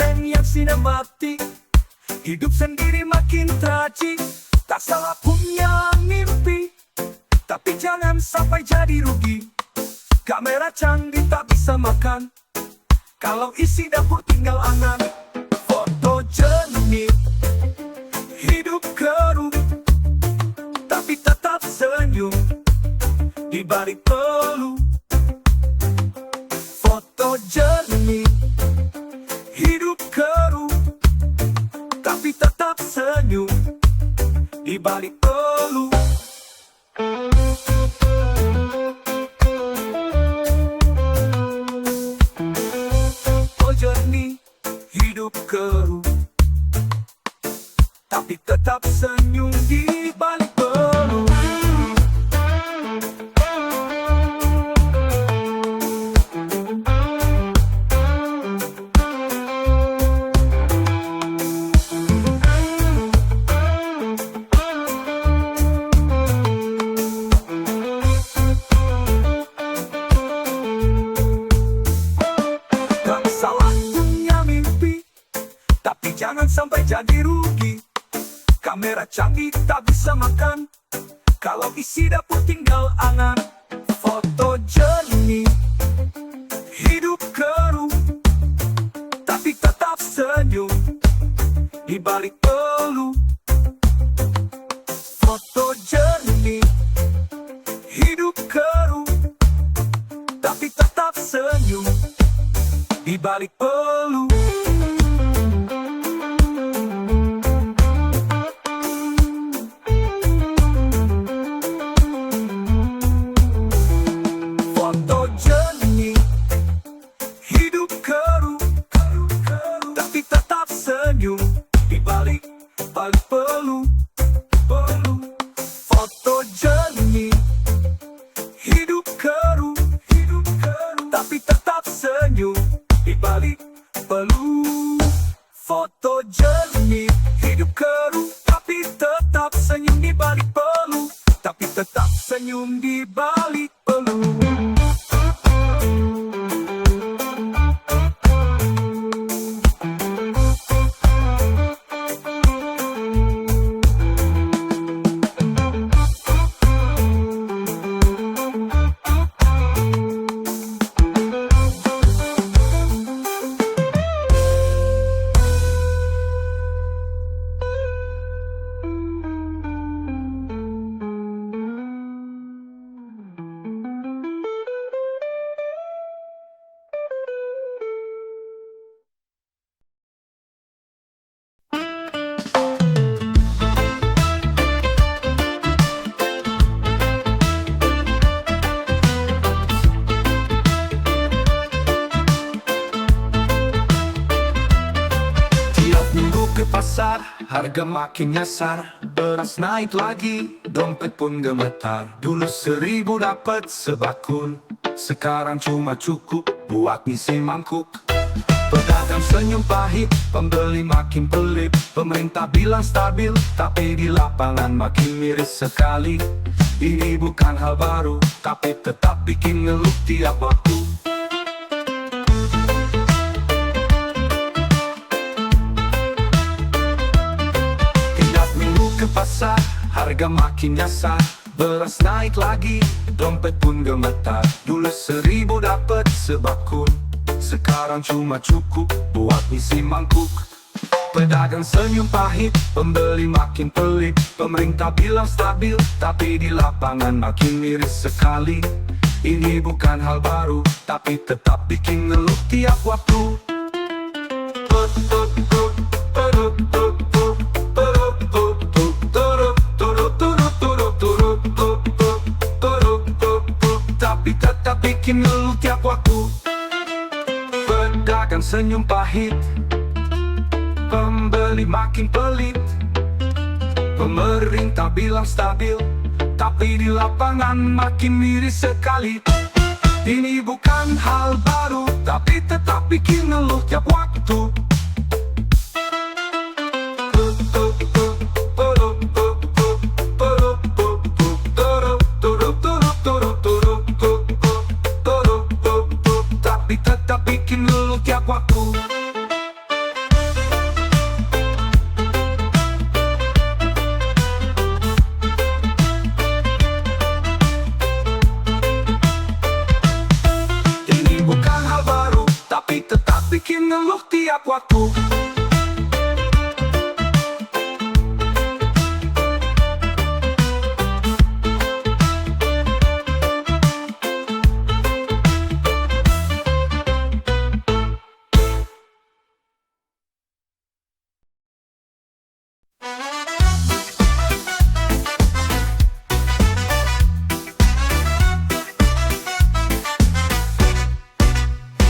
cerpen yang sinematik. Hidup sendiri makin tragik. Tak salah punya mimpi, tapi jangan sampai jadi rugi. Kamera canggih tak bisa makan kalau isi dapur tinggal angan. Foto jernih, hidup keruh, tapi tetap senyum di balik peluh. Foto jernih, hidup keruh, tapi tetap senyum di balik peluh. Foto jernih, hidup keruh, tapi tetap senyum di balik peluh. Jangan sampai jadi rugi. Kamera canggih tak bisa makan kalau isi dapur tinggal angan. Foto jernih, hidup keruh, tapi tetap senyum di balik peluh. Foto jernih, hidup keruh, tapi tetap senyum di balik peluh. Balik peluh, peluh. Foto jernih, hidup keruh, tapi tetap senyum di balik peluh. Foto jernih, hidup keruh, tapi tetap senyum di balik peluh, tapi tetap senyum di balik peluh. Pasar, harga makin nyasar, beras naik lagi, dompet pun gemetar. Dulu 1.000 dapat sebakul, sekarang cuma cukup buat ngisi mangkuk. Pedagang senyum pahit, pembeli makin pelit. Pemerintah bilang stabil, tapi di lapangan makin miris sekali. Ini bukan hal baru, tapi tetap bikin ngeluh tiap waktu. Pasar, harga makin nyasar, beras naik lagi, dompet pun gemetar. Dulu 1.000 dapat sebakul, sekarang cuma cukup buat ngisi mangkuk. Pedagang senyum pahit, pembeli makin pelit. Pemerintah bilang stabil, tapi di lapangan makin miris sekali. Ini bukan hal baru, tapi tetap bikin ngeluh tiap waktu. Bikin ngeluh tiap waktu. Pedagang senyum pahit, pembeli makin pelit. Pemerintah bilang stabil, tapi di lapangan makin miris sekali. Ini bukan hal baru, tapi tetap bikin ngeluh tiap waktu.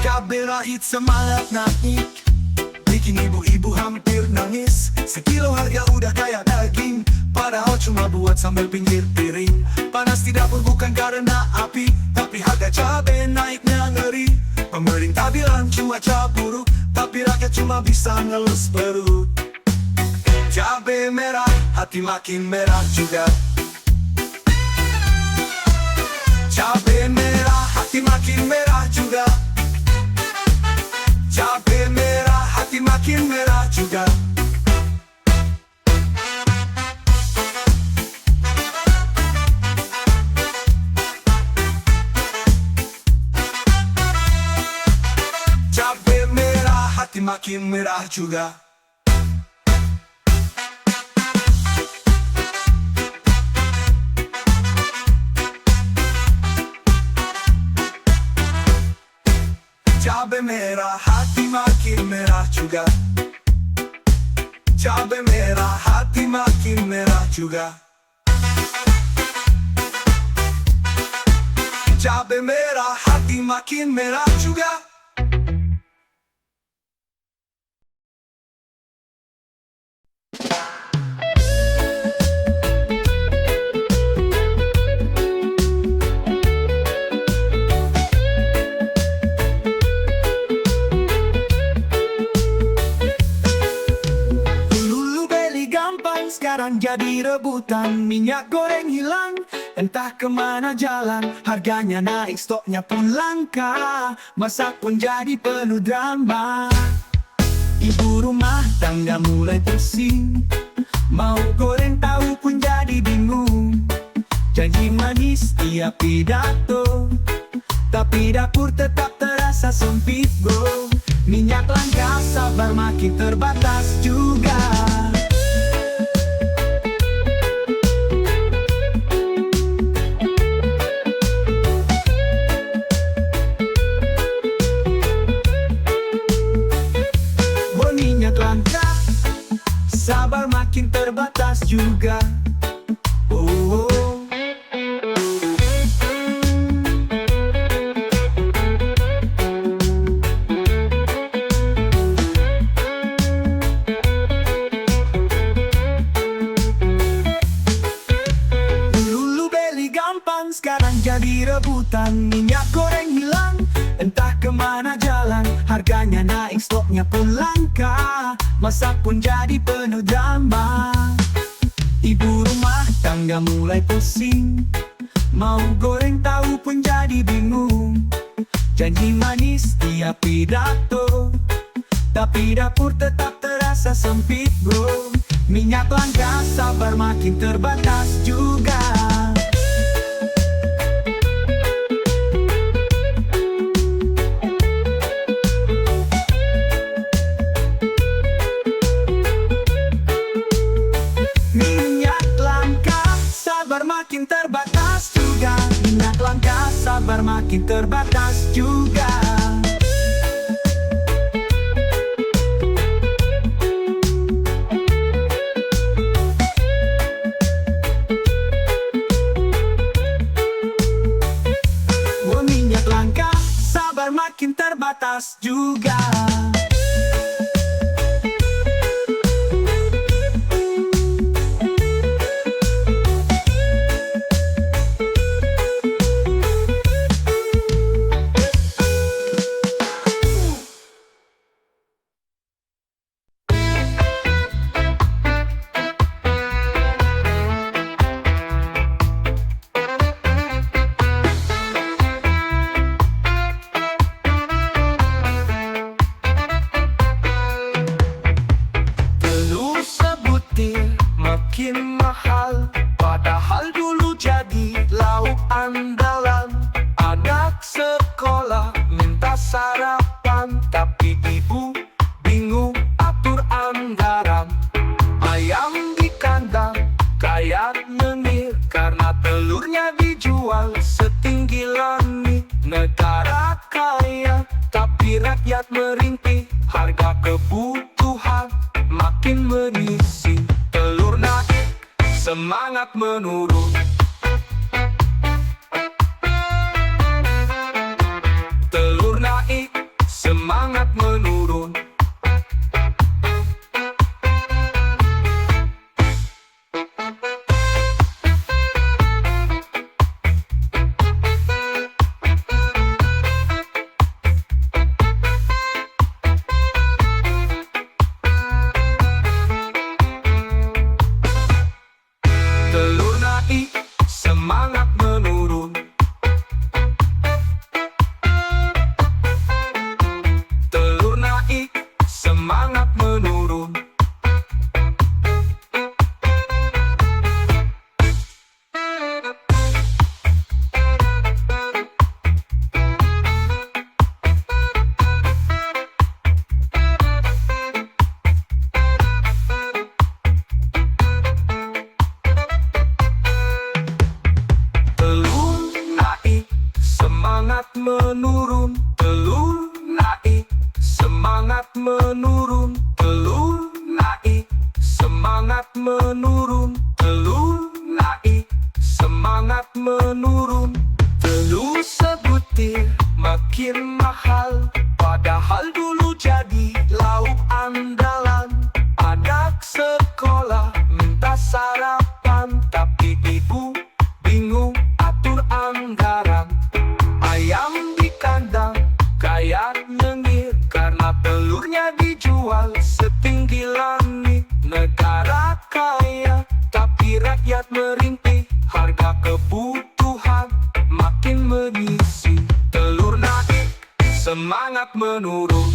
Cabai rawit semangat naik, bikin ibu-ibu hampir nangis. Sekilo harga udah kayak daging, padahal cuma buat sambal pinggir piring. Panas di dapur bukan karena api, tapi harga cabai naiknya ngeri. Pemerintah bilang cuaca buruk, tapi rakyat cuma bisa ngelus perut. Cabai merah, hati makin merah juga. Cabai merah, hati makin merah juga. Cabai merah, hati makin merah juga. Cabai merah, hati makin merah juga. Cabai merah, hati makin merah juga. Cabai merah, hati makin merah juga. Cabai merah, hati makin merah juga. Sekarang jadi rebutan, minyak goreng hilang, entah kemana jalan. Harganya naik, stoknya pun langka, masak pun jadi penuh drama. Ibu rumah tangga mulai pusing, mau goreng tahu pun jadi bingung. Janji manis tiap pidato, tapi dapur tetap terasa sempit bro. Minyak langka, sabar makin terbatas juga. Sabar makin terbatas juga. Oh, oh. Dulu beli gampang, sekarang jadi rebutan. Minyak goreng hilang, entah kemana jalan. Harganya naik, stoknya pun langka, masak pun jadi penuh drama. Ibu rumah tangga mulai pusing, mau goreng tahu pun jadi bingung. Janji manis tiap pidato, tapi dapur tetap terasa sempit bro. Minyak langka, sabar makin terbatas juga. Makin terbatas juga. Minyak langka, sabar makin terbatas juga. Minyak langka, sabar makin terbatas juga. semangat menurun. Telur naik, semangat menurun. Telur naik, semangat menurun. Telur naik, semangat menurun. Semangat menurun, telur naik, semangat menurun, telur naik, semangat menurun, telur naik, semangat menurun. Telur sebutir makin mahal, padahal dulu jadi lauk andalan. Anak sekolah minta sarapan, tapi ibu bingung atur anggaran. Ayam di kandang kayak nyengir, karena telurnya dijual setinggi langit. Negara kaya tapi rakyat merintih, harga kebutuhan makin mengisi. Telur naik, semangat menurun.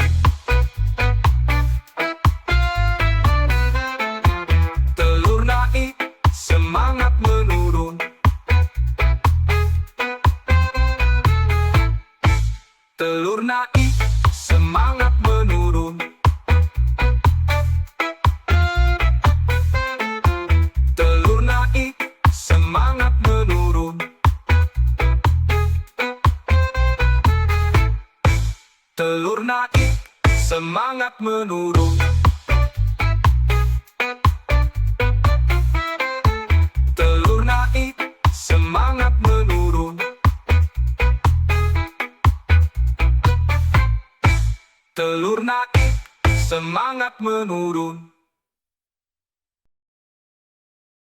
Telur naik, semangat menurun. Telur naik, semangat menurun. Telur naik, semangat menurun. Telur naik, semangat menurun. Telur naik, semangat menurun. Telur naik, semangat menurun.